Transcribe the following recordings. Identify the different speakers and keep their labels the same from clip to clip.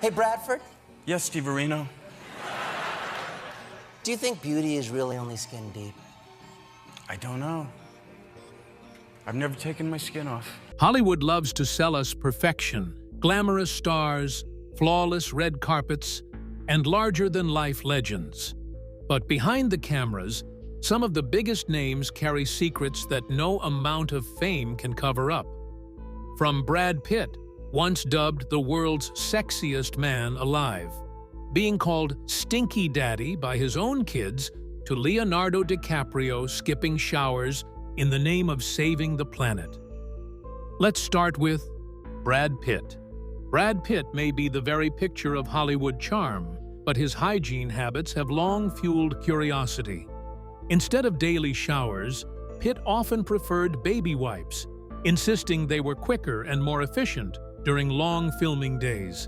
Speaker 1: Hey, Bradford,
Speaker 2: Yes, Steve Areno.
Speaker 1: do you think beauty is really only skin deep?
Speaker 2: I don't know. I've never taken my skin off.
Speaker 3: Hollywood loves to sell us perfection, glamorous stars, flawless red carpets, and larger-than-life legends. But behind the cameras, some of the biggest names carry secrets that no amount of fame can cover up. From Brad Pitt, once dubbed the world's sexiest man alive, being called Stinky Daddy by his own kids, to Leonardo DiCaprio skipping showers in the name of saving the planet. Let's start with Brad Pitt. Brad Pitt may be the very picture of Hollywood charm, but his hygiene habits have long fueled curiosity. Instead of daily showers, Pitt often preferred baby wipes, insisting they were quicker and more efficient during long filming days.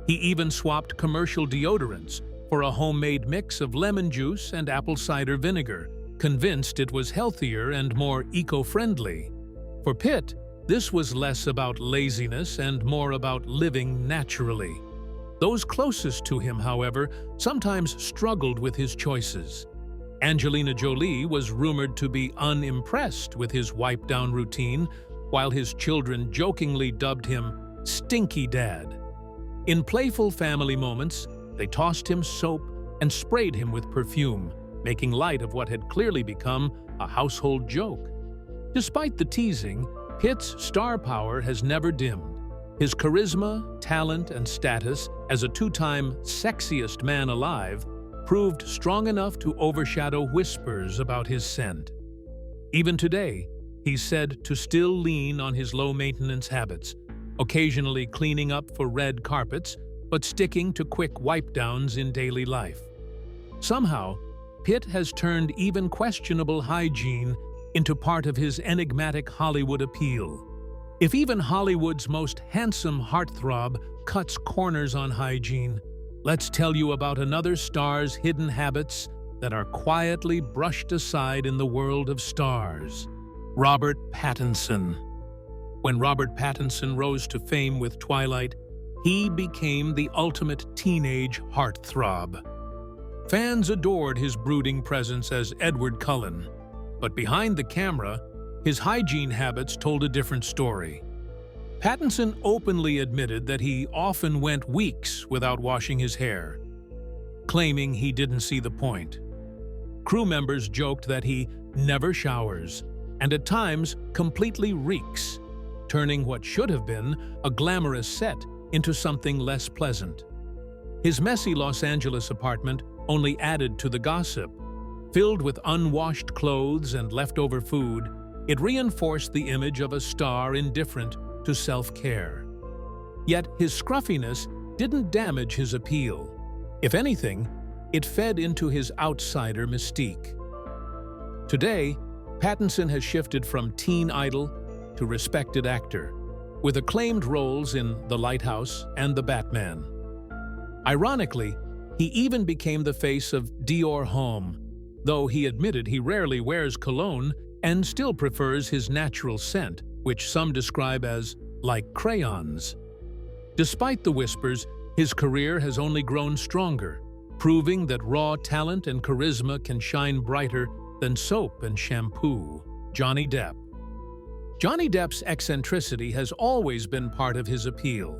Speaker 3: He even swapped commercial deodorants for a homemade mix of lemon juice and apple cider vinegar, convinced it was healthier and more eco-friendly. For Pitt, this was less about laziness and more about living naturally. Those closest to him, however, sometimes struggled with his choices. Angelina Jolie was rumored to be unimpressed with his wipe-down routine, while his children jokingly dubbed him Stinky Dad. In playful family moments, they tossed him soap and sprayed him with perfume, making light of what had clearly become a household joke. Despite the teasing, Pitt's star power has never dimmed. His charisma, talent, and status as a two-time sexiest man alive proved strong enough to overshadow whispers about his scent. Even today, he's said to still lean on his low-maintenance habits, occasionally cleaning up for red carpets, but sticking to quick wipe-downs in daily life. Somehow, Pitt has turned even questionable hygiene into part of his enigmatic Hollywood appeal. If even Hollywood's most handsome heartthrob cuts corners on hygiene, let's tell you about another star's hidden habits that are quietly brushed aside in the world of stars. Robert Pattinson. When Robert Pattinson rose to fame with Twilight, he became the ultimate teenage heartthrob. Fans adored his brooding presence as Edward Cullen, but behind the camera, his hygiene habits told a different story. Pattinson openly admitted that he often went weeks without washing his hair, claiming he didn't see the point. Crew members joked that he never showers and at times completely reeks, turning what should have been a glamorous set into something less pleasant. His messy Los Angeles apartment only added to the gossip. Filled with unwashed clothes and leftover food, it reinforced the image of a star indifferent to self-care. Yet his scruffiness didn't damage his appeal. If anything, it fed into his outsider mystique. Today, Pattinson has shifted from teen idol to respected actor, with acclaimed roles in The Lighthouse and The Batman. Ironically, he even became the face of Dior Homme, though he admitted he rarely wears cologne and still prefers his natural scent, which some describe as like crayons. Despite the whispers, his career has only grown stronger, proving that raw talent and charisma can shine brighter than soap and shampoo. Johnny Depp. Johnny Depp's eccentricity has always been part of his appeal,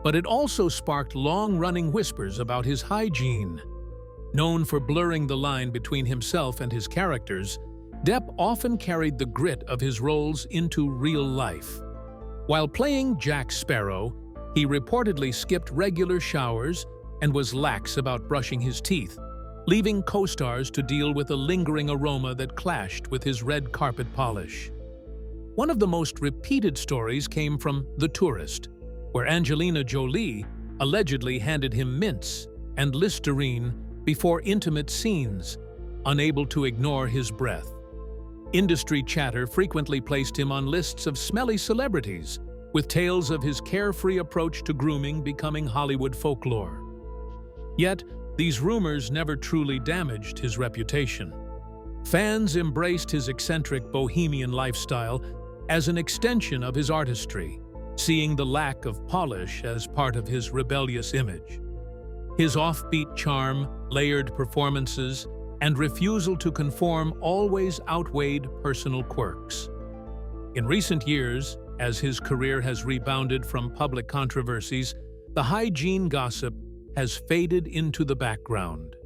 Speaker 3: but it also sparked long-running whispers about his hygiene. Known for blurring the line between himself and his characters, Depp often carried the grit of his roles into real life. While playing Jack Sparrow, he reportedly skipped regular showers and was lax about brushing his teeth, leaving co-stars to deal with a lingering aroma that clashed with his red carpet polish. One of the most repeated stories came from The Tourist, where Angelina Jolie allegedly handed him mints and Listerine before intimate scenes, unable to ignore his breath. Industry chatter frequently placed him on lists of smelly celebrities, with tales of his carefree approach to grooming becoming Hollywood folklore. Yet, these rumors never truly damaged his reputation. Fans embraced his eccentric bohemian lifestyle as an extension of his artistry, seeing the lack of polish as part of his rebellious image. His offbeat charm, layered performances, and refusal to conform always outweighed personal quirks. In recent years, as his career has rebounded from public controversies, the hygiene gossip has faded into the background.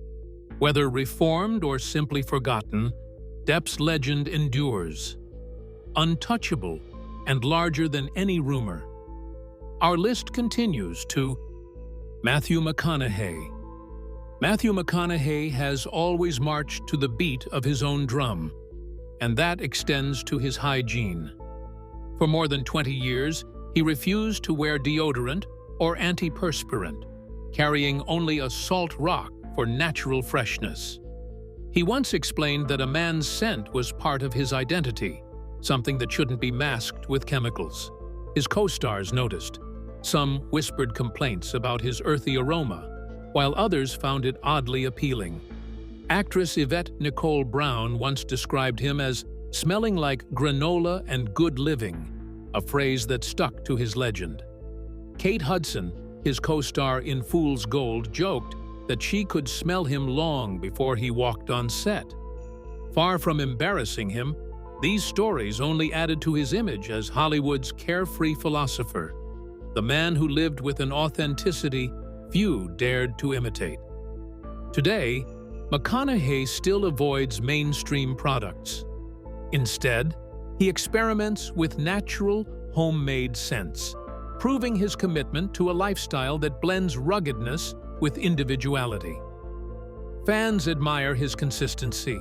Speaker 3: Whether reformed or simply forgotten, Depp's legend endures, untouchable and larger than any rumor. Our list continues to Matthew McConaughey. Matthew McConaughey has always marched to the beat of his own drum, and that extends to his hygiene. For more than 20 years, he refused to wear deodorant or antiperspirant, carrying only a salt rock for natural freshness. He once explained that a man's scent was part of his identity, something that shouldn't be masked with chemicals. His co-stars noticed. Some whispered complaints about his earthy aroma, while others found it oddly appealing. Actress Yvette Nicole Brown once described him as smelling like granola and good living, a phrase that stuck to his legend. Kate Hudson, his co-star in Fool's Gold, joked that she could smell him long before he walked on set. Far from embarrassing him, these stories only added to his image as Hollywood's carefree philosopher, the man who lived with an authenticity few dared to imitate. Today, McConaughey still avoids mainstream products. Instead, he experiments with natural, homemade scents, proving his commitment to a lifestyle that blends ruggedness with individuality. Fans admire his consistency,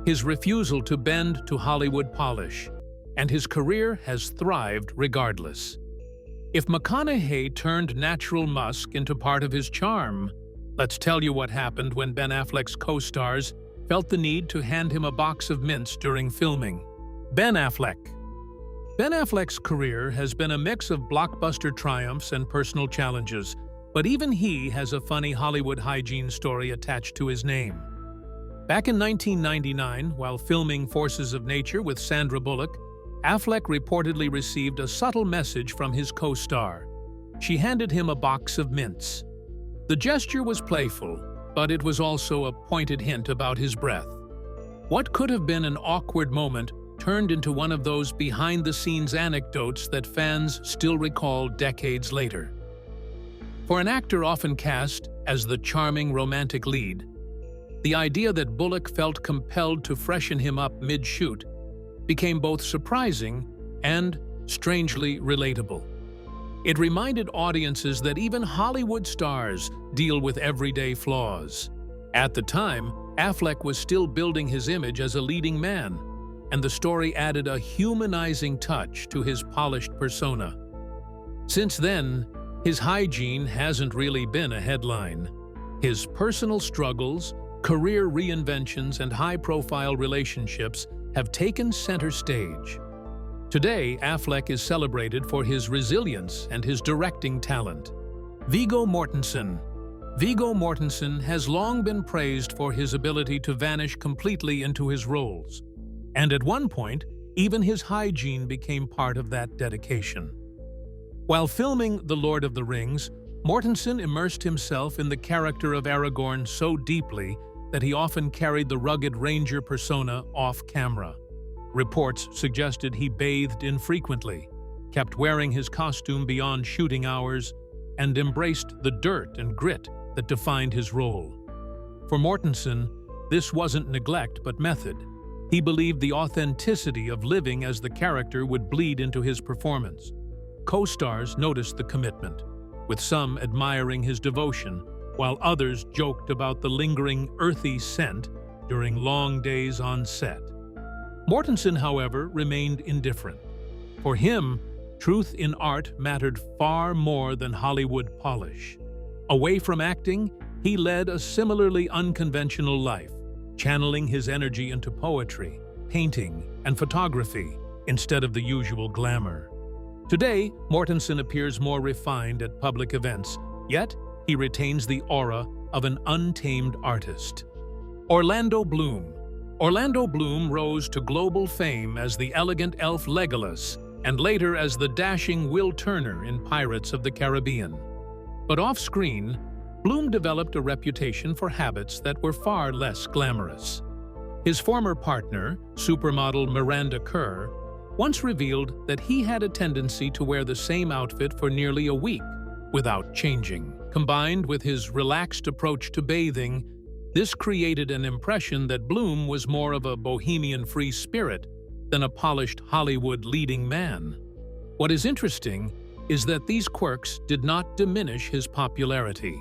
Speaker 3: his refusal to bend to Hollywood polish, and his career has thrived regardless. If McConaughey turned natural musk into part of his charm, let's tell you what happened when Ben Affleck's co-stars felt the need to hand him a box of mints during filming. Ben Affleck. Ben Affleck's career has been a mix of blockbuster triumphs and personal challenges, but even he has a funny Hollywood hygiene story attached to his name. Back in 1999, while filming Forces of Nature with Sandra Bullock, Affleck reportedly received a subtle message from his co-star. She handed him a box of mints. The gesture was playful, but it was also a pointed hint about his breath. What could have been an awkward moment turned into one of those behind-the-scenes anecdotes that fans still recall decades later. For an actor often cast as the charming romantic lead, the idea that Bullock felt compelled to freshen him up mid-shoot became both surprising and strangely relatable. It reminded audiences that even Hollywood stars deal with everyday flaws. At the time, Affleck was still building his image as a leading man, and the story added a humanizing touch to his polished persona. Since then, his hygiene hasn't really been a headline. His personal struggles, career reinventions, and high-profile relationships have taken center stage. Today, Affleck is celebrated for his resilience and his directing talent. Viggo Mortensen. Viggo Mortensen has long been praised for his ability to vanish completely into his roles. And at one point, even his hygiene became part of that dedication. While filming The Lord of the Rings, Mortensen immersed himself in the character of Aragorn so deeply that he often carried the rugged ranger persona off-camera. Reports suggested he bathed infrequently, kept wearing his costume beyond shooting hours, and embraced the dirt and grit that defined his role. For Mortensen, this wasn't neglect but method. He believed the authenticity of living as the character would bleed into his performance. Co-stars noticed the commitment, with some admiring his devotion, while others joked about the lingering, earthy scent during long days on set. Mortensen, however, remained indifferent. For him, truth in art mattered far more than Hollywood polish. Away from acting, he led a similarly unconventional life, channeling his energy into poetry, painting, and photography instead of the usual glamour. Today, Mortensen appears more refined at public events, yet he retains the aura of an untamed artist. Orlando Bloom. Orlando Bloom rose to global fame as the elegant elf Legolas and later as the dashing Will Turner in Pirates of the Caribbean. But off-screen, Bloom developed a reputation for habits that were far less glamorous. His former partner, supermodel Miranda Kerr, once revealed that he had a tendency to wear the same outfit for nearly a week without changing. Combined with his relaxed approach to bathing, this created an impression that Bloom was more of a bohemian free spirit than a polished Hollywood leading man. What is interesting is that these quirks did not diminish his popularity.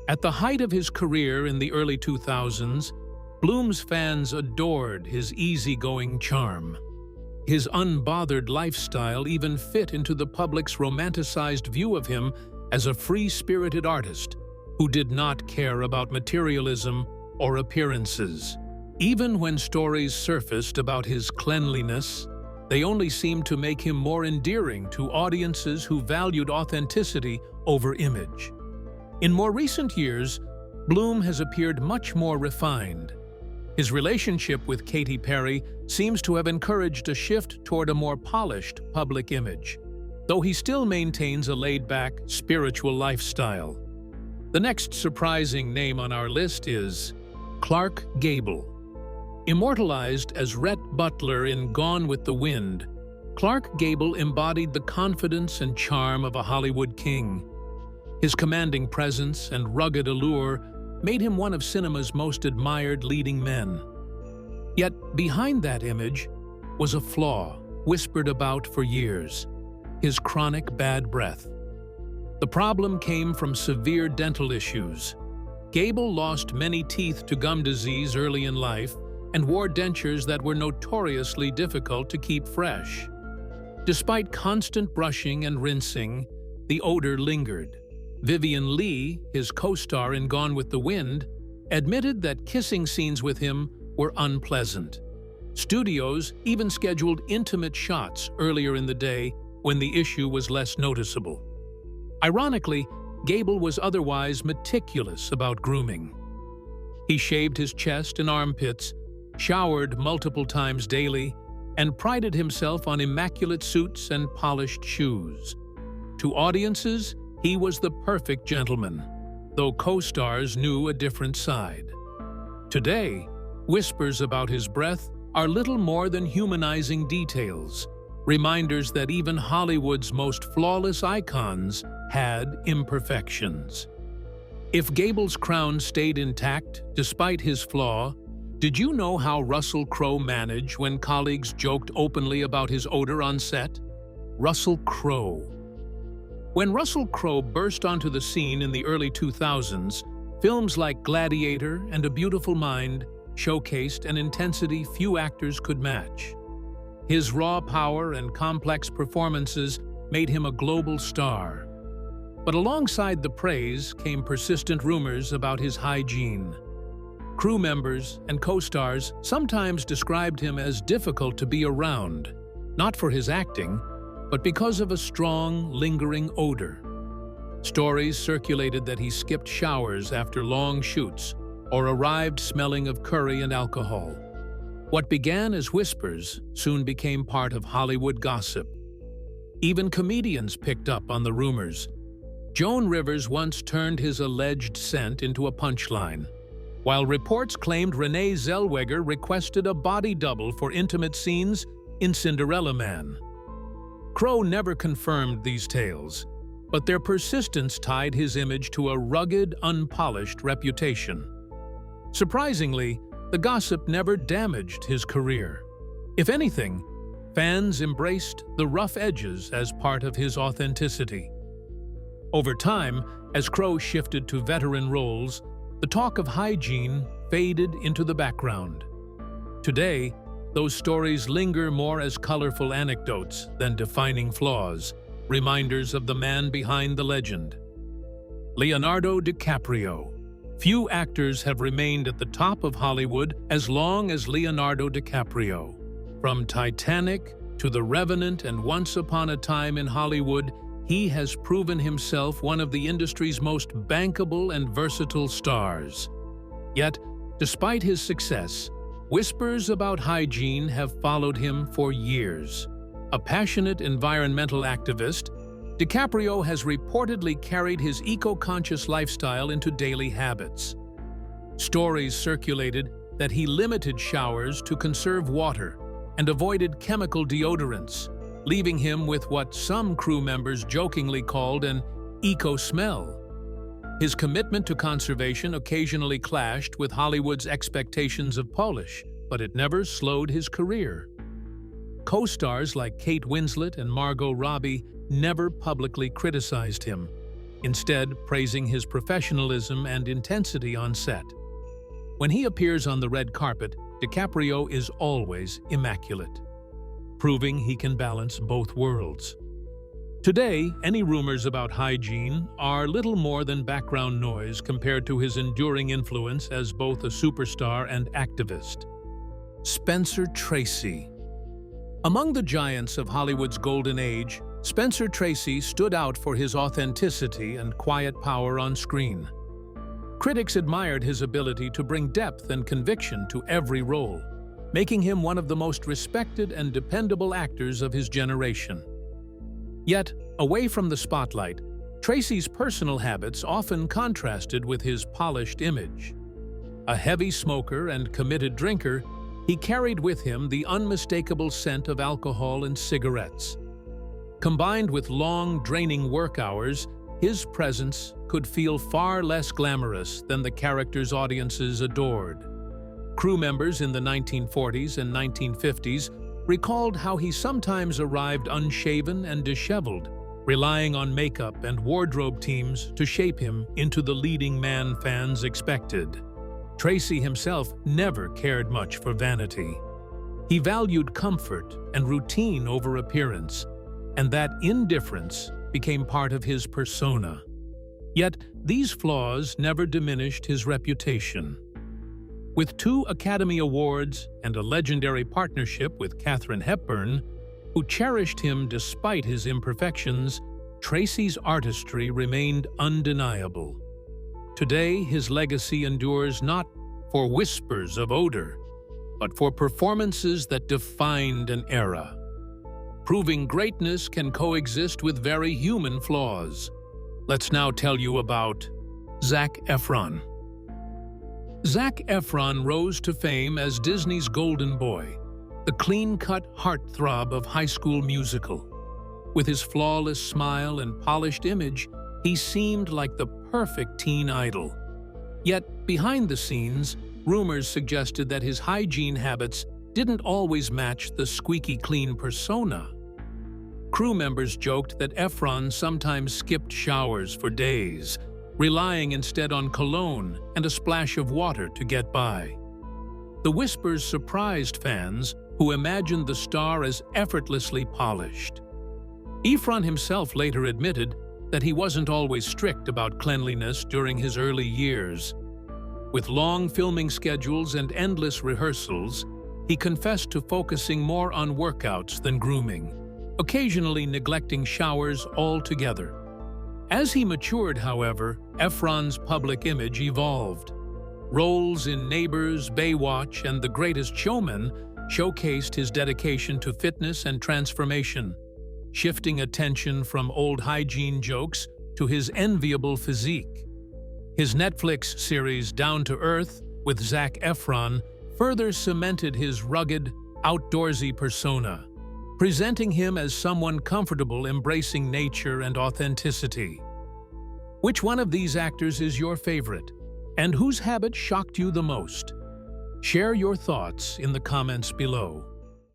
Speaker 3: At the height of his career in the early 2000s, Bloom's fans adored his easygoing charm. His unbothered lifestyle even fit into the public's romanticized view of him as a free-spirited artist who did not care about materialism or appearances. Even when stories surfaced about his cleanliness, they only seemed to make him more endearing to audiences who valued authenticity over image. In more recent years, Bloom has appeared much more refined. His relationship with Katy Perry seems to have encouraged a shift toward a more polished public image, though he still maintains a laid-back, spiritual lifestyle. The next surprising name on our list is Clark Gable. Immortalized as Rhett Butler in Gone with the Wind, Clark Gable embodied the confidence and charm of a Hollywood king. His commanding presence and rugged allure made him one of cinema's most admired leading men. Yet behind that image was a flaw whispered about for years: his chronic bad breath. The problem came from severe dental issues. Gable lost many teeth to gum disease early in life and wore dentures that were notoriously difficult to keep fresh. Despite constant brushing and rinsing, the odor lingered. Vivian Leigh, his co-star in Gone with the Wind, admitted that kissing scenes with him were unpleasant. Studios even scheduled intimate shots earlier in the day when the issue was less noticeable. Ironically, Gable was otherwise meticulous about grooming. He shaved his chest and armpits, showered multiple times daily, and prided himself on immaculate suits and polished shoes. To audiences, he was the perfect gentleman, though co-stars knew a different side. Today, whispers about his breath are little more than humanizing details, reminders that even Hollywood's most flawless icons had imperfections. If Gable's crown stayed intact despite his flaw, did you know how Russell Crowe managed when colleagues joked openly about his odor on set? Russell Crowe. When Russell Crowe burst onto the scene in the early 2000s, films like Gladiator and A Beautiful Mind showcased an intensity few actors could match. His raw power and complex performances made him a global star. But alongside the praise came persistent rumors about his hygiene. Crew members and co-stars sometimes described him as difficult to be around, not for his acting, but because of a strong, lingering odor. Stories circulated that he skipped showers after long shoots or arrived smelling of curry and alcohol. What began as whispers soon became part of Hollywood gossip. Even comedians picked up on the rumors. Joan Rivers once turned his alleged scent into a punchline, while reports claimed Renee Zellweger requested a body double for intimate scenes in Cinderella Man. Crowe never confirmed these tales, but their persistence tied his image to a rugged, unpolished reputation. Surprisingly, the gossip never damaged his career. If anything, fans embraced the rough edges as part of his authenticity. Over time, as Crowe shifted to veteran roles, the talk of hygiene faded into the background. Today, those stories linger more as colorful anecdotes than defining flaws, reminders of the man behind the legend. Leonardo DiCaprio. Few actors have remained at the top of Hollywood as long as Leonardo DiCaprio. From Titanic to The Revenant and Once Upon a Time in Hollywood, he has proven himself one of the industry's most bankable and versatile stars. Yet, despite his success, whispers about hygiene have followed him for years. A passionate environmental activist, DiCaprio has reportedly carried his eco-conscious lifestyle into daily habits. Stories circulated that he limited showers to conserve water and avoided chemical deodorants, leaving him with what some crew members jokingly called an eco-smell. His commitment to conservation occasionally clashed with Hollywood's expectations of polish, but it never slowed his career. Co-stars like Kate Winslet and Margot Robbie never publicly criticized him, instead praising his professionalism and intensity on set. When he appears on the red carpet, DiCaprio is always immaculate, proving he can balance both worlds. Today, any rumors about hygiene are little more than background noise compared to his enduring influence as both a superstar and activist. Spencer Tracy. Among the giants of Hollywood's golden age, Spencer Tracy stood out for his authenticity and quiet power on screen. Critics admired his ability to bring depth and conviction to every role, making him one of the most respected and dependable actors of his generation. Yet, away from the spotlight, Tracy's personal habits often contrasted with his polished image. A heavy smoker and committed drinker, he carried with him the unmistakable scent of alcohol and cigarettes. Combined with long, draining work hours, his presence could feel far less glamorous than the character's audiences adored. Crew members in the 1940s and 1950s recalled how he sometimes arrived unshaven and disheveled, relying on makeup and wardrobe teams to shape him into the leading man fans expected. Tracy himself never cared much for vanity. He valued comfort and routine over appearance, and that indifference became part of his persona. Yet, these flaws never diminished his reputation. With 2 Academy Awards and a legendary partnership with Katharine Hepburn, who cherished him despite his imperfections, Tracy's artistry remained undeniable. Today, his legacy endures not for whispers of odor, but for performances that defined an era. Proving greatness can coexist with very human flaws. Let's now tell you about Zac Efron. Zac Efron rose to fame as Disney's golden boy, the clean-cut heartthrob of High School Musical. With his flawless smile and polished image, he seemed like the perfect teen idol. Yet, behind the scenes, rumors suggested that his hygiene habits didn't always match the squeaky clean persona. Crew members joked that Efron sometimes skipped showers for days, relying instead on cologne and a splash of water to get by. The whispers surprised fans who imagined the star as effortlessly polished. Efron himself later admitted that he wasn't always strict about cleanliness during his early years. With long filming schedules and endless rehearsals, he confessed to focusing more on workouts than grooming, occasionally neglecting showers altogether. As he matured, however, Efron's public image evolved. Roles in Neighbors, Baywatch, and The Greatest Showman showcased his dedication to fitness and transformation, shifting attention from old hygiene jokes to his enviable physique. His Netflix series Down to Earth with Zac Efron further cemented his rugged, outdoorsy persona, presenting him as someone comfortable embracing nature and authenticity. Which one of these actors is your favorite, and whose habit shocked you the most? Share your thoughts in the comments below.